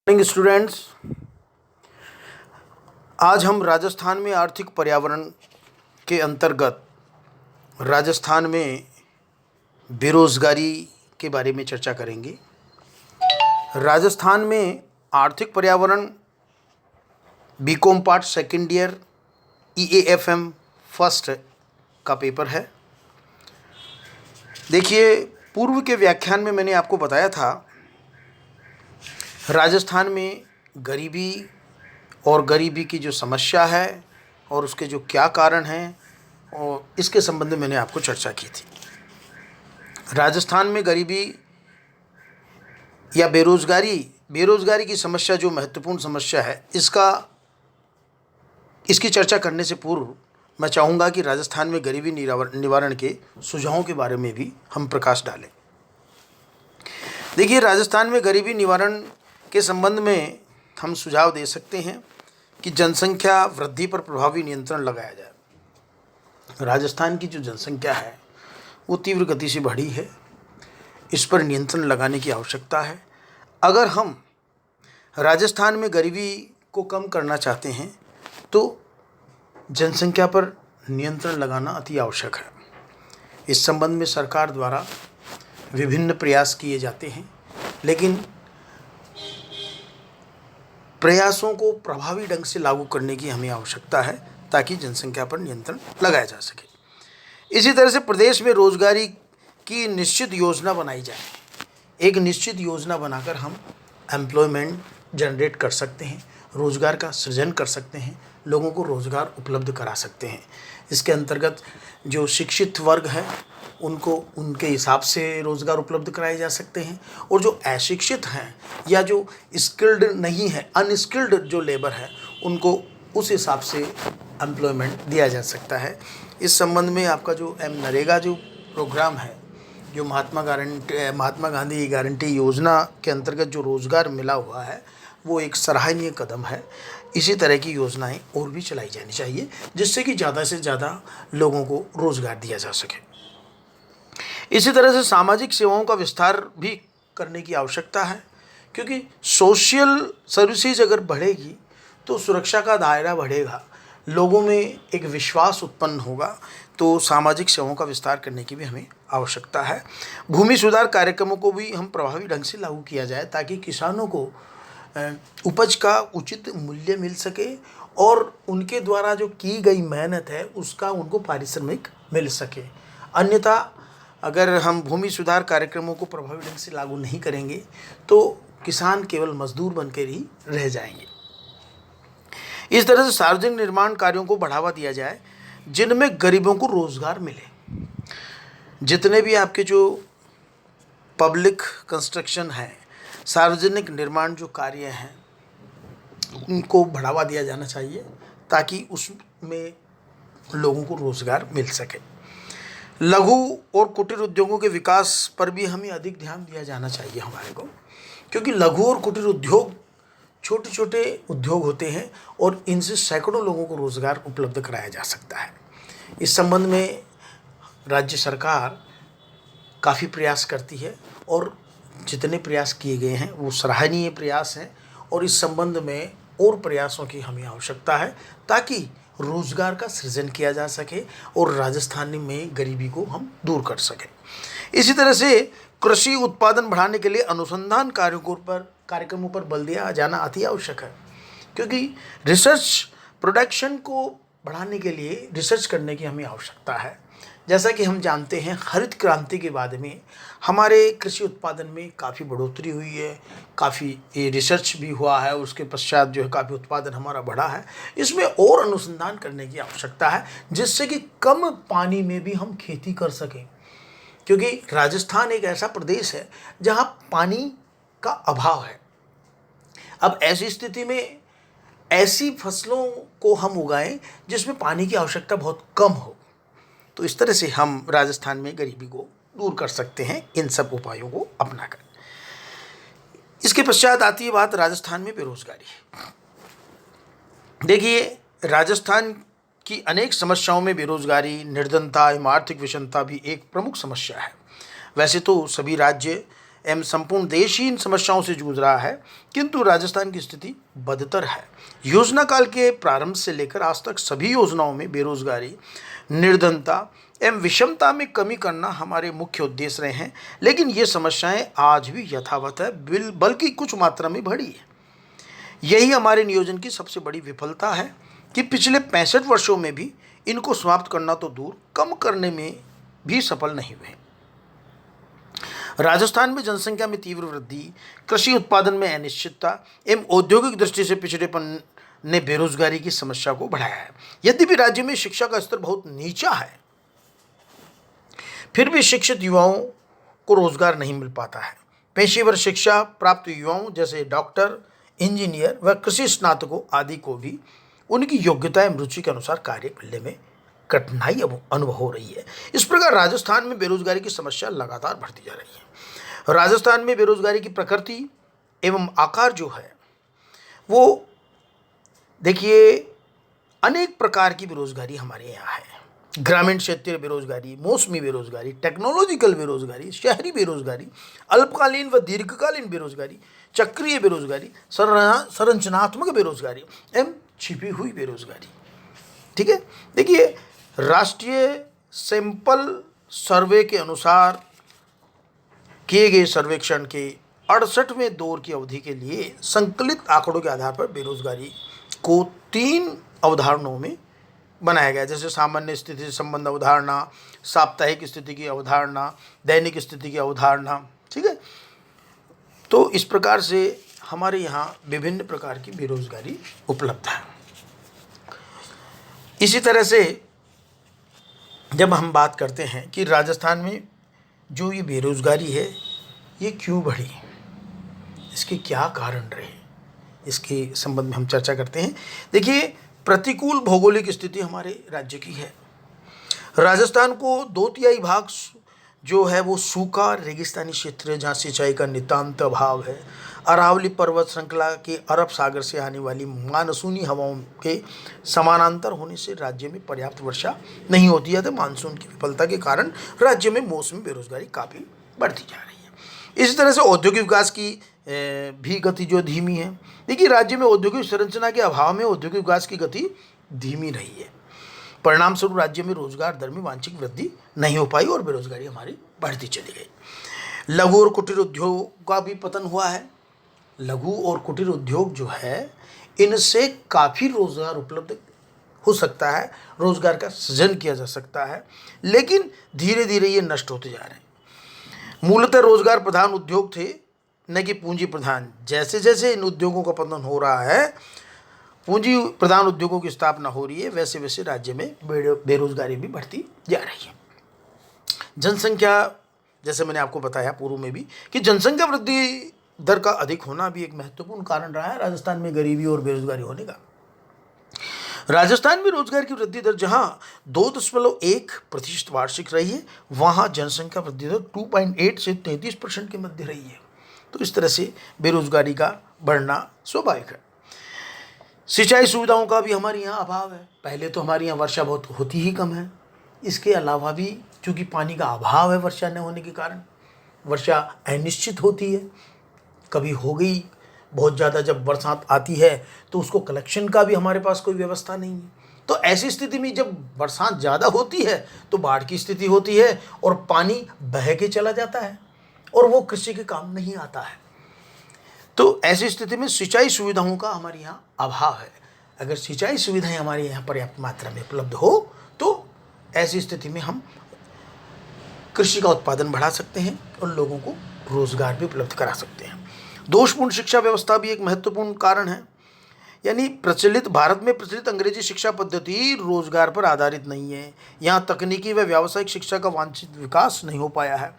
Morning students, आज हम राजस्थान में आर्थिक पर्यावरण के अंतर्गत राजस्थान में बेरोजगारी के बारे में चर्चा करेंगे। राजस्थान में आर्थिक पर्यावरण BCom part second year EAFM first का पेपर है। देखिए, पूर्व के व्याख्यान में मैंने आपको बताया था राजस्थान में गरीबी और गरीबी की जो समस्या है और उसके जो क्या कारण हैं, और इसके संबंध में मैंने आपको चर्चा की थी। राजस्थान में गरीबी या बेरोजगारी की समस्या जो महत्वपूर्ण समस्या है, इसकी चर्चा करने से पूर्व मैं चाहूँगा कि राजस्थान में गरीबी निवारण के सुझावों के बारे में भी हम प्रकाश डालें। देखिए, राजस्थान में गरीबी निवारण के संबंध में हम सुझाव दे सकते हैं कि जनसंख्या वृद्धि पर प्रभावी नियंत्रण लगाया जाए। राजस्थान की जो जनसंख्या है वो तीव्र गति से बढ़ी है, इस पर नियंत्रण लगाने की आवश्यकता है। अगर हम राजस्थान में गरीबी को कम करना चाहते हैं तो जनसंख्या पर नियंत्रण लगाना अति आवश्यक है। इस संबंध में सरकार द्वारा विभिन्न प्रयास किए जाते हैं, लेकिन प्रयासों को प्रभावी ढंग से लागू करने की हमें आवश्यकता है ताकि जनसंख्या पर नियंत्रण लगाया जा सके। इसी तरह से प्रदेश में रोजगारी की निश्चित योजना बनाई जाए। एक निश्चित योजना बनाकर हम एम्प्लॉयमेंट जनरेट कर सकते हैं, रोजगार का सृजन कर सकते हैं, लोगों को रोजगार उपलब्ध करा सकते हैं। इसके अंतर्गत जो शिक्षित वर्ग है उनको उनके हिसाब से रोज़गार उपलब्ध कराए जा सकते हैं, और जो अशिक्षित हैं या जो स्किल्ड नहीं है, अनस्किल्ड जो लेबर है, उनको उस हिसाब से एम्प्लॉयमेंट दिया जा सकता है। इस संबंध में आपका जो नरेगा जो प्रोग्राम है, जो महात्मा गांधी गारंटी योजना के अंतर्गत जो रोज़गार मिला हुआ है, वो एक सराहनीय कदम है। इसी तरह की योजनाएं और भी चलाई जानी चाहिए जिससे कि ज़्यादा से ज़्यादा लोगों को रोज़गार दिया जा सके। इसी तरह से सामाजिक सेवाओं का विस्तार भी करने की आवश्यकता है, क्योंकि सोशल सर्विसेज अगर बढ़ेगी तो सुरक्षा का दायरा बढ़ेगा, लोगों में एक विश्वास उत्पन्न होगा, तो सामाजिक सेवाओं का विस्तार करने की भी हमें आवश्यकता है। भूमि सुधार कार्यक्रमों को भी हम प्रभावी ढंग से लागू किया जाए ताकि किसानों को उपज का उचित मूल्य मिल सके और उनके द्वारा जो की गई मेहनत है उसका उनको पारिश्रमिक मिल सके। अन्यथा अगर हम भूमि सुधार कार्यक्रमों को प्रभावी ढंग से लागू नहीं करेंगे तो किसान केवल मजदूर बनकर ही रह जाएंगे। इस तरह से सार्वजनिक निर्माण कार्यों को बढ़ावा दिया जाए जिनमें गरीबों को रोजगार मिले। जितने भी आपके जो पब्लिक कंस्ट्रक्शन है, सार्वजनिक निर्माण जो कार्य हैं, उनको बढ़ावा दिया जाना चाहिए ताकि उसमें लोगों को रोजगार मिल सके। लघु और कुटीर उद्योगों के विकास पर भी हमें अधिक ध्यान दिया जाना चाहिए हमारे को, क्योंकि लघु और कुटीर उद्योग छोटे छोटे उद्योग होते हैं और इनसे सैकड़ों लोगों को रोज़गार उपलब्ध कराया जा सकता है। इस संबंध में राज्य सरकार काफ़ी प्रयास करती है और जितने प्रयास किए गए हैं वो सराहनीय प्रयास हैं, और इस संबंध में और प्रयासों की हमें आवश्यकता है ताकि रोज़गार का सृजन किया जा सके और राजस्थान में गरीबी को हम दूर कर सकें। इसी तरह से कृषि उत्पादन बढ़ाने के लिए अनुसंधान कार्यक्रमों पर बल दिया जाना अति आवश्यक है, क्योंकि रिसर्च प्रोडक्शन को बढ़ाने के लिए रिसर्च करने की हमें आवश्यकता है। जैसा कि हम जानते हैं, हरित क्रांति के बाद में हमारे कृषि उत्पादन में काफ़ी बढ़ोतरी हुई है, काफ़ी रिसर्च भी हुआ है, उसके पश्चात जो है काफ़ी उत्पादन हमारा बढ़ा है। इसमें और अनुसंधान करने की आवश्यकता है जिससे कि कम पानी में भी हम खेती कर सकें, क्योंकि राजस्थान एक ऐसा प्रदेश है जहाँ पानी का अभाव है। अब ऐसी स्थिति में ऐसी फसलों को हम उगाएं जिसमें पानी की आवश्यकता बहुत कम हो, तो इस तरह से हम राजस्थान में गरीबी को दूर कर सकते हैं इन सब उपायों को अपनाकर। इसके पश्चात आती है बात राजस्थान में बेरोजगारी। देखिए, राजस्थान की अनेक समस्याओं में बेरोजगारी, निर्धनता एवं आर्थिक विषमता भी एक प्रमुख समस्या है। वैसे तो सभी राज्य एवं संपूर्ण देश ही इन समस्याओं से जूझ रहा है, किंतु राजस्थान की स्थिति बदतर है। योजना काल के प्रारंभ से लेकर आज तक सभी योजनाओं में बेरोजगारी, निर्धनता एवं विषमता में कमी करना हमारे मुख्य उद्देश्य रहे हैं, लेकिन ये समस्याएं आज भी यथावत है, बल्कि कुछ मात्रा में बढ़ी है। यही हमारे नियोजन की सबसे बड़ी विफलता है कि पिछले 65 वर्षों में भी इनको समाप्त करना तो दूर, कम करने में भी सफल नहीं हुए। राजस्थान में जनसंख्या में तीव्र वृद्धि, कृषि उत्पादन में अनिश्चितता एवं औद्योगिक दृष्टि से पिछड़ेपन ने बेरोजगारी की समस्या को बढ़ाया है। यद्यपि राज्य में शिक्षा का स्तर बहुत नीचा है, फिर भी शिक्षित युवाओं को रोजगार नहीं मिल पाता है। पेशेवर शिक्षा प्राप्त युवाओं जैसे डॉक्टर, इंजीनियर व कृषि स्नातकों आदि को भी उनकी योग्यता एवं रुचि के अनुसार कार्य मिलने में कठिनाई अनुभव हो रही है। इस प्रकार राजस्थान में बेरोजगारी की समस्या लगातार बढ़ती जा रही है। राजस्थान में बेरोजगारी की प्रकृति एवं आकार जो है वो देखिए, अनेक प्रकार की बेरोजगारी हमारे यहाँ है। ग्रामीण क्षेत्रीय बेरोजगारी, मौसमी बेरोजगारी, टेक्नोलॉजिकल बेरोजगारी, शहरी बेरोजगारी, अल्पकालीन व दीर्घकालीन बेरोजगारी, चक्रीय बेरोजगारी, संरचनात्मक बेरोजगारी एवं छिपी हुई बेरोजगारी। ठीक है, देखिए, राष्ट्रीय सैंपल सर्वे के अनुसार किए गए सर्वेक्षण के 68वें दौर की अवधि के लिए संकलित आंकड़ों के आधार पर बेरोजगारी को 3 अवधारणाओं में बनाया गया, जैसे सामान्य स्थिति से संबंध अवधारणा, साप्ताहिक स्थिति की अवधारणा, दैनिक स्थिति की अवधारणा। ठीक है, तो इस प्रकार से हमारे यहाँ विभिन्न प्रकार की बेरोजगारी उपलब्ध है। इसी तरह से जब हम बात करते हैं कि राजस्थान में जो ये बेरोजगारी है ये क्यों बढ़ी, इसके क्या कारण रहे, इसके संबंध में हम चर्चा करते हैं। देखिए, प्रतिकूल भौगोलिक स्थिति हमारे राज्य की है। राजस्थान को 2/3 भाग जो है वो सूखा रेगिस्तानी क्षेत्र है, जहाँ सिंचाई का नितांत अभाव है। अरावली पर्वत श्रृंखला के अरब सागर से आने वाली मानसूनी हवाओं के समानांतर होने से राज्य में पर्याप्त वर्षा नहीं होती है, तो मानसून की विफलता के कारण राज्य में मौसमी बेरोजगारी काफ़ी बढ़ती जा रही है। इसी तरह से औद्योगिक विकास की भी गति जो धीमी है। देखिए, राज्य में औद्योगिक संरचना के अभाव में औद्योगिक विकास की गति धीमी रही है। परिणाम स्वरूप राज्य में रोजगार दर में वांछित वृद्धि नहीं हो पाई और बेरोजगारी हमारी बढ़ती चली गई। लघु और कुटीर उद्योग का भी पतन हुआ है। लघु और कुटीर उद्योग जो है, इनसे काफ़ी रोजगार उपलब्ध हो सकता है, रोजगार का सृजन किया जा सकता है, लेकिन धीरे धीरे ये नष्ट होते जा रहे हैं। मूलतः रोजगार प्रधान उद्योग थे, न कि पूंजी प्रधान। जैसे जैसे इन उद्योगों का पतन हो रहा है, पूंजी प्रधान उद्योगों की स्थापना हो रही है, वैसे वैसे राज्य में बेरोजगारी भी बढ़ती जा रही है। जनसंख्या, जैसे मैंने आपको बताया पूर्व में भी कि जनसंख्या वृद्धि दर का अधिक होना भी एक महत्वपूर्ण कारण रहा है राजस्थान में गरीबी और बेरोजगारी होने का। राजस्थान में रोजगार की वृद्धि दर जहां 2.1% वार्षिक रही है, वहां जनसंख्या वृद्धि दर 2.8 से 33% के मध्य रही है। तो इस तरह से बेरोजगारी का बढ़ना स्वाभाविक है। सिंचाई सुविधाओं का भी हमारे यहाँ अभाव है। पहले तो हमारे यहाँ वर्षा बहुत होती ही कम है, इसके अलावा भी चूँकि पानी का अभाव है, वर्षा न होने के कारण वर्षा अनिश्चित होती है। कभी हो गई बहुत ज़्यादा, जब बरसात आती है तो उसको कलेक्शन का भी हमारे पास कोई व्यवस्था नहीं है। तो ऐसी स्थिति में जब बरसात ज़्यादा होती है तो बाढ़ की स्थिति होती है और पानी बह के चला जाता है और वो कृषि के काम नहीं आता है। तो ऐसी स्थिति में सिंचाई सुविधाओं का हमारे यहाँ अभाव है। अगर सिंचाई सुविधाएं हमारे यहाँ पर्याप्त मात्रा में उपलब्ध हो तो ऐसी स्थिति में हम कृषि का उत्पादन बढ़ा सकते हैं और लोगों को रोजगार भी उपलब्ध करा सकते हैं। दोषपूर्ण शिक्षा व्यवस्था भी एक महत्वपूर्ण कारण है। यानी भारत में प्रचलित अंग्रेजी शिक्षा पद्धति रोजगार पर आधारित नहीं है। यहाँ तकनीकी व व्यावसायिक शिक्षा का वांछित विकास नहीं हो पाया है।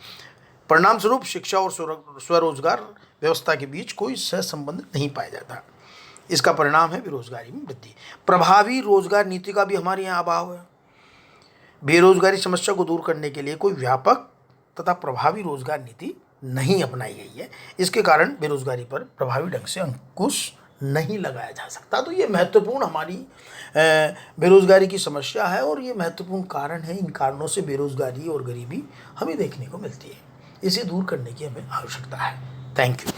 परिणाम स्वरूप शिक्षा और स्वरोजगार व्यवस्था के बीच कोई सहसंबंध नहीं पाया जाता। इसका परिणाम है बेरोजगारी में वृद्धि। प्रभावी रोजगार नीति का भी हमारे यहाँ अभाव है। बेरोजगारी समस्या को दूर करने के लिए कोई व्यापक तथा प्रभावी रोजगार नीति नहीं अपनाई गई है। इसके कारण बेरोजगारी पर प्रभावी ढंग से अंकुश नहीं लगाया जा सकता। तो ये महत्वपूर्ण हमारी बेरोजगारी की समस्या है और ये महत्वपूर्ण कारण है। इन कारणों से बेरोजगारी और गरीबी हमें देखने को मिलती है। इसे दूर करने की हमें आवश्यकता है। Thank you.